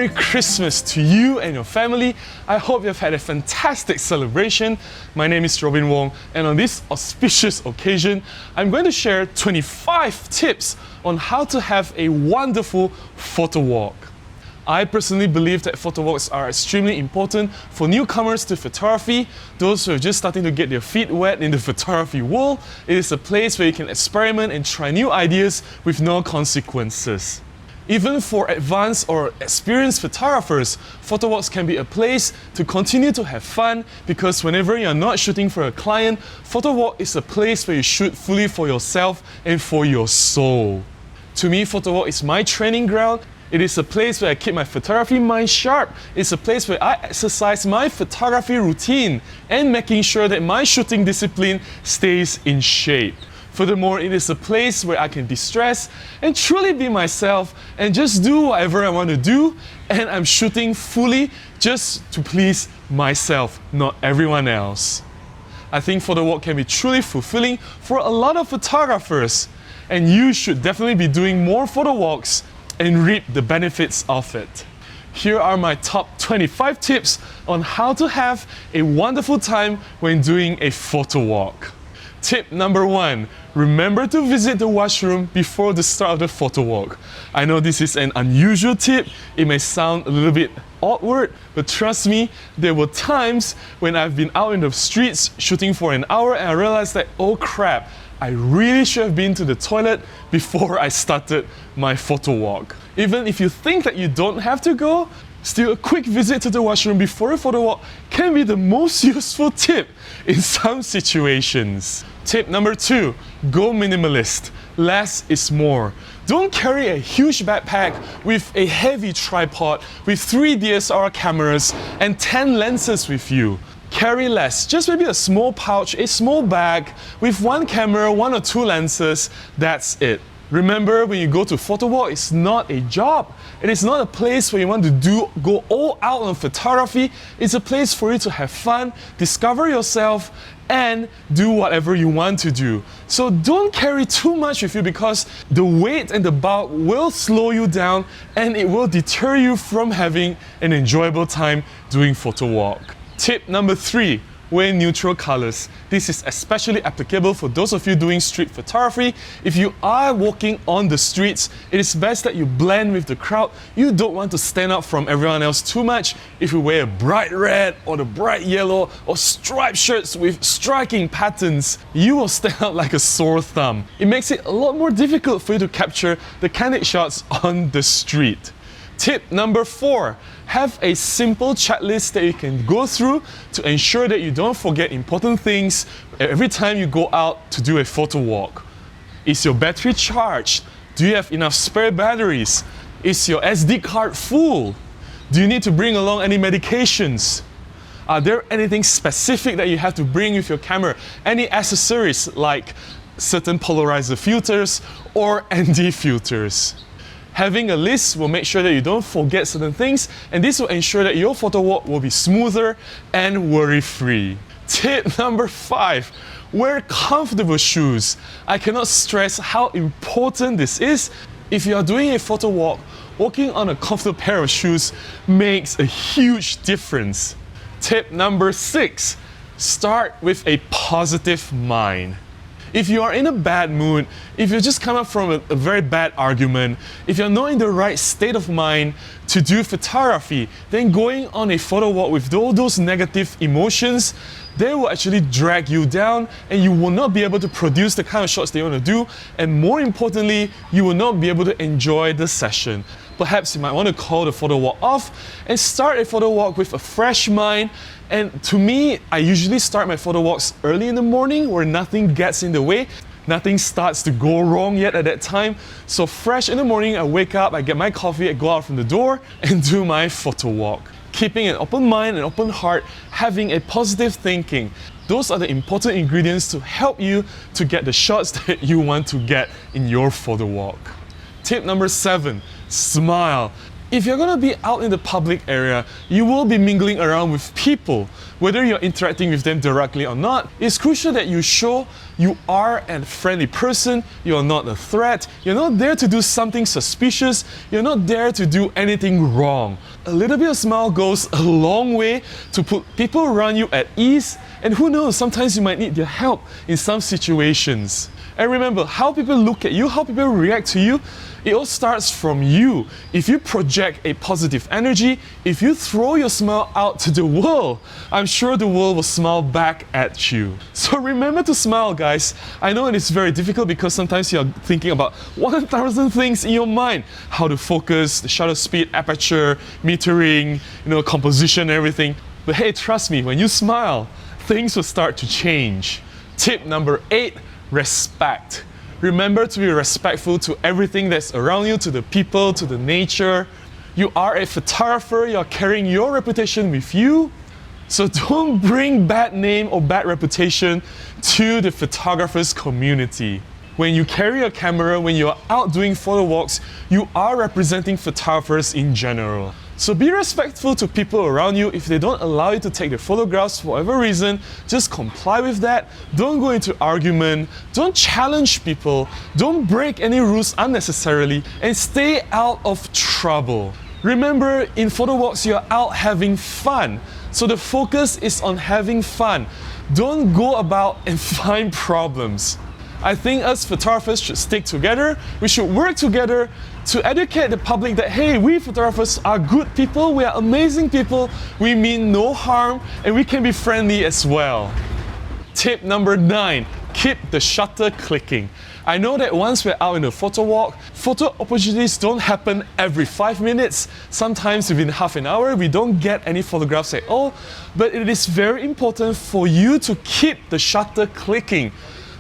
Merry Christmas to you and your family. I hope you've had a fantastic celebration. My name is Robin Wong, and on this auspicious occasion, I'm going to share 25 tips on how to have a wonderful photo walk. I personally believe that photo walks are extremely important for newcomers to photography, those who are just starting to get their feet wet in the photography world. It is a place where you can experiment and try new ideas with no consequences. Even for advanced or experienced photographers, photo walks can be a place to continue to have fun, because whenever you're not shooting for a client, photo walk is a place where you shoot fully for yourself and for your soul. To me, photo walk is my training ground. It is a place where I keep my photography mind sharp. It's a place where I exercise my photography routine and making sure that my shooting discipline stays in shape. Furthermore, it is a place where I can de-stress and truly be myself and just do whatever I want to do, and I'm shooting fully just to please myself, not everyone else. I think photo walk can be truly fulfilling for a lot of photographers, and you should definitely be doing more photo walks and reap the benefits of it. Here are my top 25 tips on how to have a wonderful time when doing a photo walk. Tip number 1, remember to visit the washroom before the start of the photo walk. I know this is an unusual tip, it may sound a little bit awkward, but trust me, there were times when I've been out in the streets shooting for an hour and I realized that, oh crap, I really should have been to the toilet before I started my photo walk. Even if you think that you don't have to go, still a quick visit to the washroom before a photo walk can be the most useful tip in some situations. Tip number 2, go minimalist. Less is more. Don't carry a huge backpack with a heavy tripod with 3 DSLR cameras and 10 lenses with you. Carry less, just maybe a small pouch, a small bag with 1 camera, 1 or 2 lenses, that's it. Remember, when you go to photo walk, it's not a job. It is not a place where you want to go all out on photography. It's a place for you to have fun, discover yourself, and do whatever you want to do. So don't carry too much with you, because the weight and the bulk will slow you down and it will deter you from having an enjoyable time doing photo walk. Tip number 3, wear neutral colors. This is especially applicable for those of you doing street photography. If you are walking on the streets, it is best that you blend with the crowd. You don't want to stand out from everyone else too much. If you wear a bright red or the bright yellow or striped shirts with striking patterns, you will stand out like a sore thumb. It makes it a lot more difficult for you to capture the candid shots on the street. Tip number 4, have a simple checklist that you can go through to ensure that you don't forget important things every time you go out to do a photo walk. Is your battery charged? Do you have enough spare batteries? Is your SD card full? Do you need to bring along any medications? Are there anything specific that you have to bring with your camera? Any accessories like certain polarizer filters or ND filters? Having a list will make sure that you don't forget certain things, and this will ensure that your photo walk will be smoother and worry-free. Tip number 5, wear comfortable shoes. I cannot stress how important this is. If you are doing a photo walk, walking on a comfortable pair of shoes makes a huge difference. Tip number 6, start with a positive mind. If you are in a bad mood, if you just come up from a very bad argument, if you're not in the right state of mind to do photography, then going on a photo walk with all those negative emotions, they will actually drag you down and you will not be able to produce the kind of shots that you want to do, and more importantly, you will not be able to enjoy the session. Perhaps you might want to call the photo walk off and start a photo walk with a fresh mind. And to me, I usually start my photo walks early in the morning where nothing gets in the way. Nothing starts to go wrong yet at that time. So fresh in the morning, I wake up, I get my coffee, I go out from the door and do my photo walk. Keeping an open mind and open heart, having a positive thinking. Those are the important ingredients to help you to get the shots that you want to get in your photo walk. Tip number 7, smile. If you're going to be out in the public area, you will be mingling around with people. Whether you're interacting with them directly or not, it's crucial that you show you are a friendly person, you're not a threat, you're not there to do something suspicious, you're not there to do anything wrong. A little bit of smile goes a long way to put people around you at ease, and who knows, sometimes you might need their help in some situations. And remember, how people look at you, how people react to you, it all starts from you. If you project a positive energy, if you throw your smile out to the world, I'm sure the world will smile back at you. So remember to smile, guys. I know it is very difficult because sometimes you're thinking about 1,000 things in your mind. How to focus, the shutter speed, aperture, metering, composition and everything. But hey, trust me, when you smile, things will start to change. Tip number 8, respect. Remember to be respectful to everything that's around you, to the people, to the nature. You are a photographer, you're carrying your reputation with you. So don't bring bad name or bad reputation to the photographers community. When you carry a camera, when you're out doing photo walks, you are representing photographers in general. So be respectful to people around you. If they don't allow you to take the photographs for whatever reason, just comply with that. Don't go into argument. Don't challenge people. Don't break any rules unnecessarily, and stay out of trouble. Remember, in photo walks, you're out having fun. So the focus is on having fun. Don't go about and find problems. I think us photographers should stick together. We should work together to educate the public that, hey, we photographers are good people, we are amazing people, we mean no harm, and we can be friendly as well. Tip number 9, keep the shutter clicking. I know that once we're out in a photo walk, photo opportunities don't happen every 5 minutes. Sometimes within half an hour, we don't get any photographs at all, but it is very important for you to keep the shutter clicking.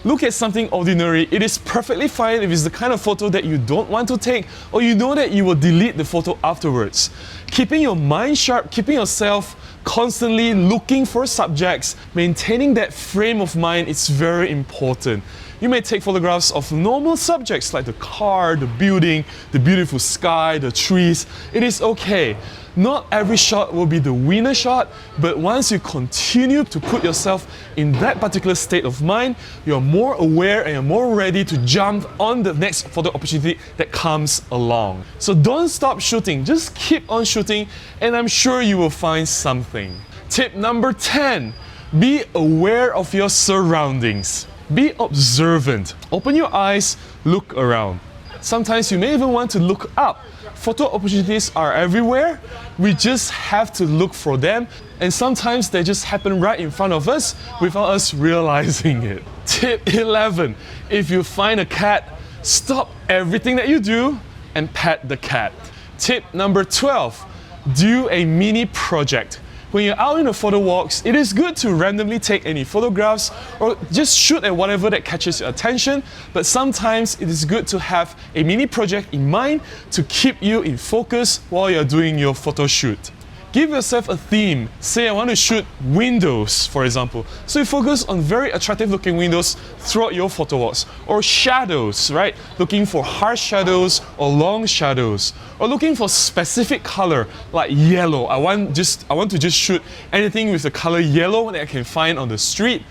Look at something ordinary. It is perfectly fine if it's the kind of photo that you don't want to take, or you know that you will delete the photo afterwards. Keeping your mind sharp, keeping yourself constantly looking for subjects, maintaining that frame of mind is very important. You may take photographs of normal subjects like the car, the building, the beautiful sky, the trees. It is okay. Not every shot will be the winner shot, but once you continue to put yourself in that particular state of mind, you're more aware and you're more ready to jump on the next photo opportunity that comes along. So don't stop shooting, just keep on shooting, and I'm sure you will find something. Tip number 10, be aware of your surroundings. Be observant. Open your eyes, look around. Sometimes you may even want to look up. Photo opportunities are everywhere. We just have to look for them, and sometimes they just happen right in front of us without us realizing it. Tip 11. If you find a cat, stop everything that you do and pet the cat. Tip number 12. Do a mini project. When you're out in the photo walks, it is good to randomly take any photographs or just shoot at whatever that catches your attention, but sometimes it is good to have a mini project in mind to keep you in focus while you're doing your photo shoot. Give yourself a theme. Say I want to shoot windows, for example. So you focus on very attractive looking windows throughout your photo walks. Or shadows, right? Looking for harsh shadows or long shadows. Or looking for specific color like yellow. I want to just shoot anything with the color yellow that I can find on the street.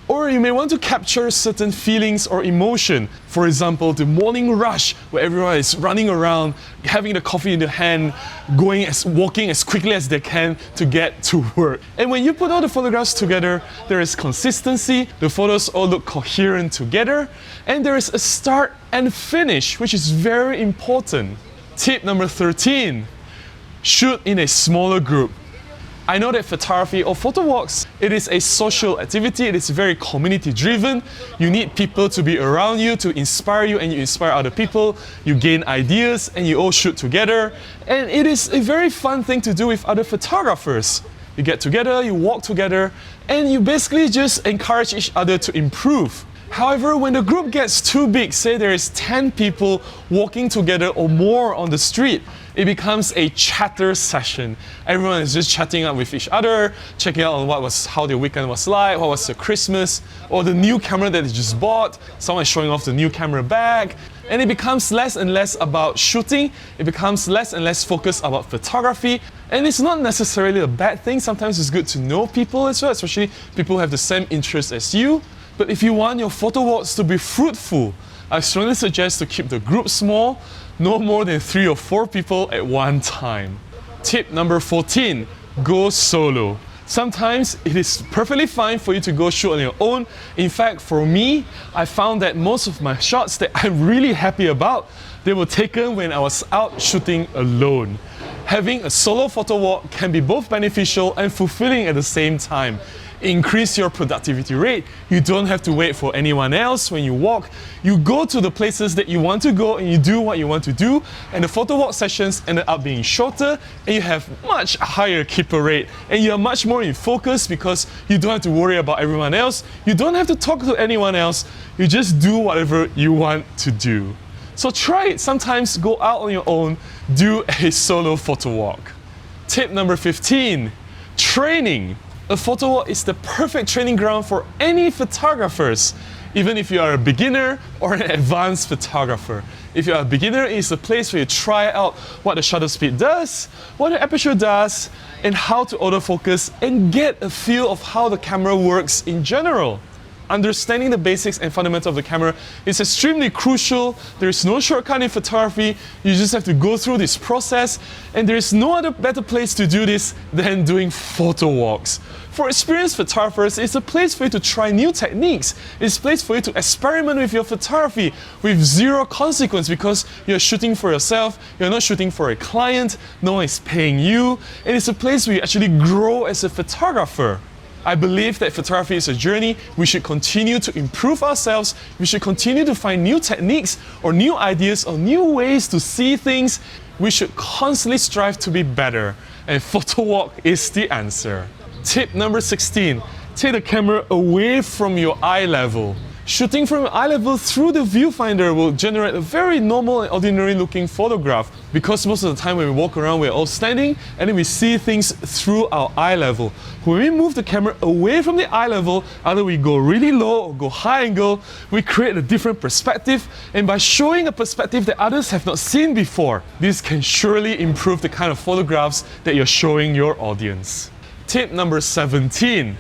Or you may want to capture certain feelings or emotion. For example, the morning rush where everyone is running around, having the coffee in their hand, walking as quickly as they can to get to work. And when you put all the photographs together, there is consistency, the photos all look coherent together, and there is a start and finish, which is very important. Tip number 13, shoot in a smaller group. I know that photography or photo walks, it is a social activity, it is very community driven. You need people to be around you to inspire you, and you inspire other people, you gain ideas and you all shoot together. And it is a very fun thing to do with other photographers. You get together, you walk together, and you basically just encourage each other to improve. However, when the group gets too big, say there is 10 people walking together or more on the street, It becomes a chatter session. Everyone is just chatting up with each other, checking out on how their weekend was like, what was their Christmas, or the new camera that they just bought. Someone is showing off the new camera bag. And it becomes less and less about shooting. It becomes less and less focused about photography. And it's not necessarily a bad thing. Sometimes it's good to know people as well, especially people who have the same interests as you. But if you want your photo walks to be fruitful, I strongly suggest to keep the group small, no more than 3 or 4 people at one time. Tip number 14, go solo. Sometimes it is perfectly fine for you to go shoot on your own. In fact, for me, I found that most of my shots that I'm really happy about, they were taken when I was out shooting alone. Having a solo photo walk can be both beneficial and fulfilling at the same time. Increase your productivity rate. You don't have to wait for anyone else when you walk. You go to the places that you want to go and you do what you want to do, and the photo walk sessions ended up being shorter and you have much higher keeper rate and you are much more in focus because you don't have to worry about everyone else. You don't have to talk to anyone else. You just do whatever you want to do. So try it. Sometimes go out on your own, do a solo photo walk. Tip number 15, training. A photo walk is the perfect training ground for any photographers, even if you are a beginner or an advanced photographer. If you are a beginner, it's a place where you try out what the shutter speed does, what the aperture does, and how to autofocus and get a feel of how the camera works in general. Understanding the basics and fundamentals of the camera is extremely crucial. There is no shortcut in photography. You just have to go through this process, and there is no other better place to do this than doing photo walks. For experienced photographers, it's a place for you to try new techniques. It's a place for you to experiment with your photography with zero consequence because you're shooting for yourself, you're not shooting for a client, no one is paying you, and it's a place where you actually grow as a photographer. I believe that photography is a journey. We should continue to improve ourselves. We should continue to find new techniques or new ideas or new ways to see things. We should constantly strive to be better. And photo walk is the answer. Tip number 16, take the camera away from your eye level. Shooting from your eye level through the viewfinder will generate a very normal and ordinary looking photograph because most of the time when we walk around we're all standing and then we see things through our eye level. When we move the camera away from the eye level, either we go really low or go high angle, we create a different perspective, and by showing a perspective that others have not seen before, this can surely improve the kind of photographs that you're showing your audience. Tip number 17,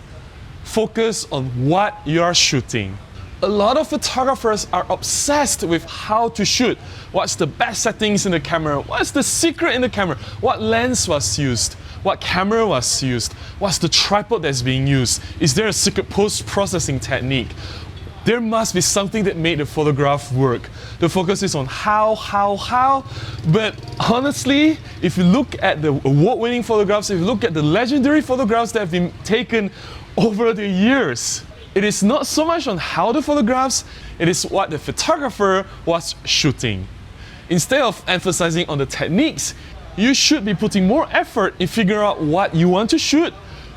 focus on what you are shooting. A lot of photographers are obsessed with how to shoot. What's the best settings in the camera? What's the secret in the camera? What lens was used? What camera was used? What's the tripod that's being used? Is there a secret post-processing technique? There must be something that made the photograph work. The focus is on how, but honestly, if you look at the award-winning photographs, if you look at the legendary photographs that have been taken over the years, it is not so much on how the photographs, it is what the photographer was shooting. Instead of emphasizing on the techniques, you should be putting more effort in figuring out what you want to shoot,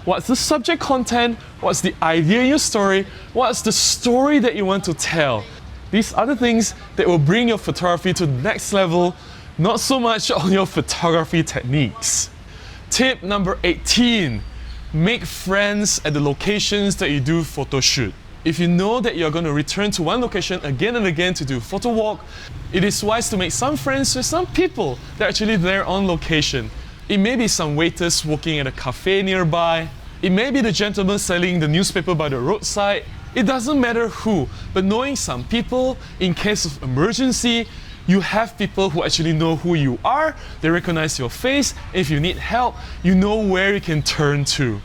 what's the subject content, what's the idea in your story, what's the story that you want to tell. These are the things that will bring your photography to the next level, not so much on your photography techniques. Tip number 18. Make friends at the locations that you do photo shoot. If you know that you're going to return to one location again and again to do photo walk, it is wise to make some friends with some people that are actually there on location. It may be some waiters working at a cafe nearby. It may be the gentleman selling the newspaper by the roadside. It doesn't matter who, but knowing some people in case of emergency, you have people who actually know who you are, they recognize your face, if you need help, you know where you can turn to.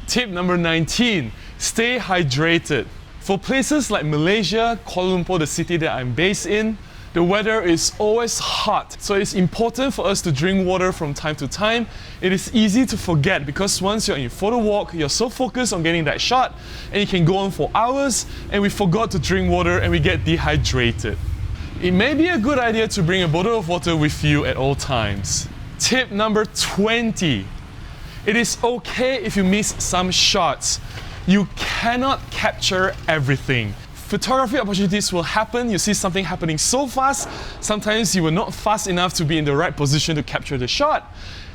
Tip number 19, stay hydrated. For places like Malaysia, Kuala Lumpur, the city that I'm based in, the weather is always hot, so it's important for us to drink water from time to time. It is easy to forget because once you're in photo walk, you're so focused on getting that shot, and it can go on for hours, and we forgot to drink water and we get dehydrated. It may be a good idea to bring a bottle of water with you at all times. Tip number 20. It is okay if you miss some shots. You cannot capture everything. photography opportunities will happen. You see something happening so fast, sometimes you were not fast enough to be in the right position to capture the shot.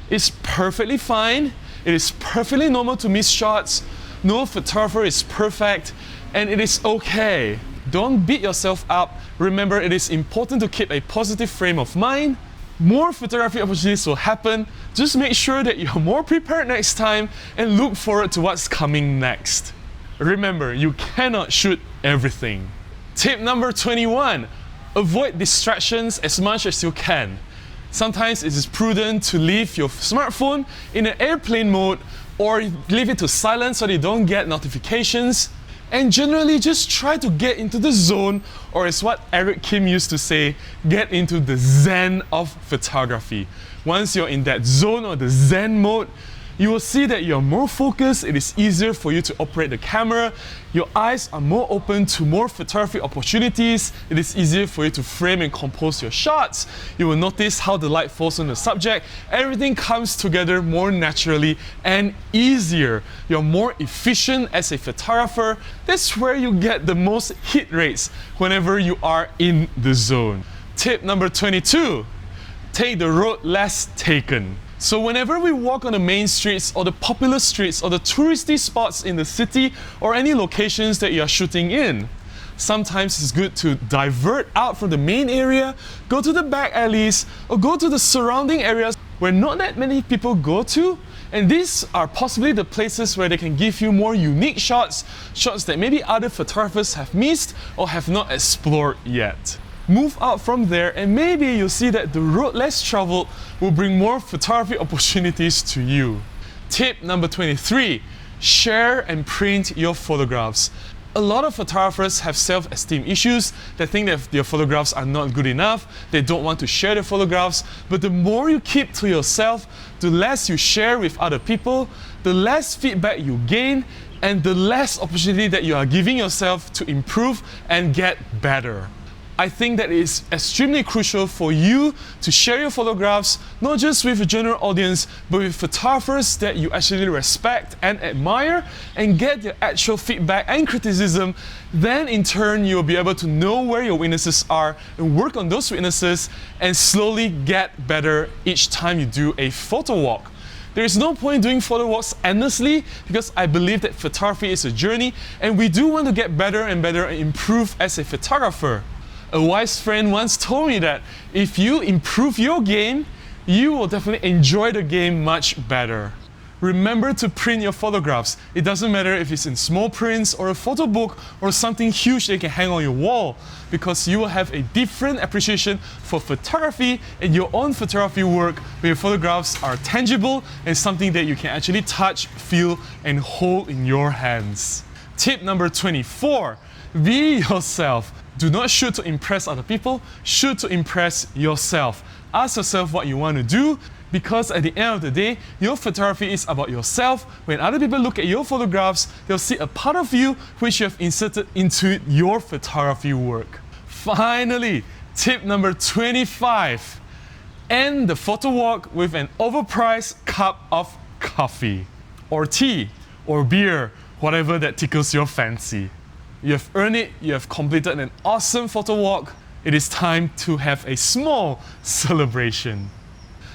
It's perfectly fine. It is perfectly normal to miss shots. No photographer is perfect, and it is okay. Don't beat yourself up. Remember, it is important to keep a positive frame of mind. More photography opportunities will happen. Just make sure that you're more prepared next time and look forward to what's coming next. Remember, you cannot shoot everything. Tip number 21, avoid distractions as much as you can. Sometimes it is prudent to leave your smartphone in an airplane mode or leave it to silent so that you don't get notifications. And generally just try to get into the zone, or as what Eric Kim used to say, get into the zen of photography. Once you're in that zone or the zen mode, you will see that you're more focused, it is easier for you to operate the camera, your eyes are more open to more photography opportunities, it is easier for you to frame and compose your shots, you will notice how the light falls on the subject, everything comes together more naturally and easier. You're more efficient as a photographer. That's where you get the most hit rates whenever you are in the zone. Tip number 22, take the road less taken. So whenever we walk on the main streets or the popular streets or the touristy spots in the city or any locations that you are shooting in, sometimes it's good to divert out from the main area, go to the back alleys, or go to the surrounding areas where not that many people go to. And these are possibly the places where they can give you more unique shots, shots that maybe other photographers have missed or have not explored yet. Move out from there and maybe you'll see that the road less traveled will bring more photography opportunities to you. Tip number 23, share and print your photographs. A lot of photographers have self-esteem issues. They think that their photographs are not good enough. They don't want to share their photographs. But the more you keep to yourself, the less you share with other people, the less feedback you gain, and the less opportunity that you are giving yourself to improve and get better. I think that it is extremely crucial for you to share your photographs, not just with a general audience, but with photographers that you actually respect and admire, and get their actual feedback and criticism. Then in turn, you'll be able to know where your weaknesses are and work on those weaknesses and slowly get better each time you do a photo walk. There is no point doing photo walks endlessly because I believe that photography is a journey and we do want to get better and better and improve as a photographer. A wise friend once told me that if you improve your game, you will definitely enjoy the game much better. Remember to print your photographs. It doesn't matter if it's in small prints or a photo book or something huge that you can hang on your wall, because you will have a different appreciation for photography and your own photography work where your photographs are tangible and something that you can actually touch, feel, and hold in your hands. Tip number 24, be yourself. Do not shoot to impress other people, shoot to impress yourself. Ask yourself what you want to do, because at the end of the day, your photography is about yourself. When other people look at your photographs, they'll see a part of you which you have inserted into your photography work. Finally, tip number 25. End the photo walk with an overpriced cup of coffee, or tea, or beer, whatever that tickles your fancy. You have earned it, you have completed an awesome photo walk. It is time to have a small celebration.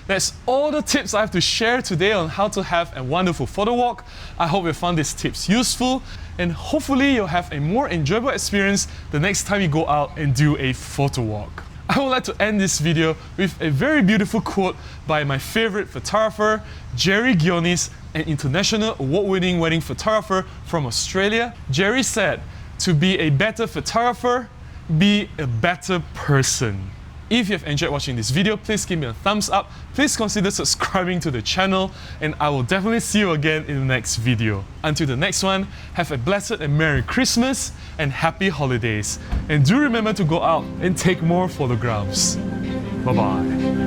That's all the tips I have to share today on how to have a wonderful photo walk. I hope you found these tips useful, and hopefully you'll have a more enjoyable experience the next time you go out and do a photo walk. I would like to end this video with a very beautiful quote by my favorite photographer, Jerry GHIONIS, an international award-winning wedding photographer from Australia. Jerry said, "To be a better photographer, be a better person." If you have enjoyed watching this video, please give me a thumbs up. Please consider subscribing to the channel, and I will definitely see you again in the next video. Until the next one, have a blessed and Merry Christmas and Happy Holidays. And do remember to go out and take more photographs. Bye-bye.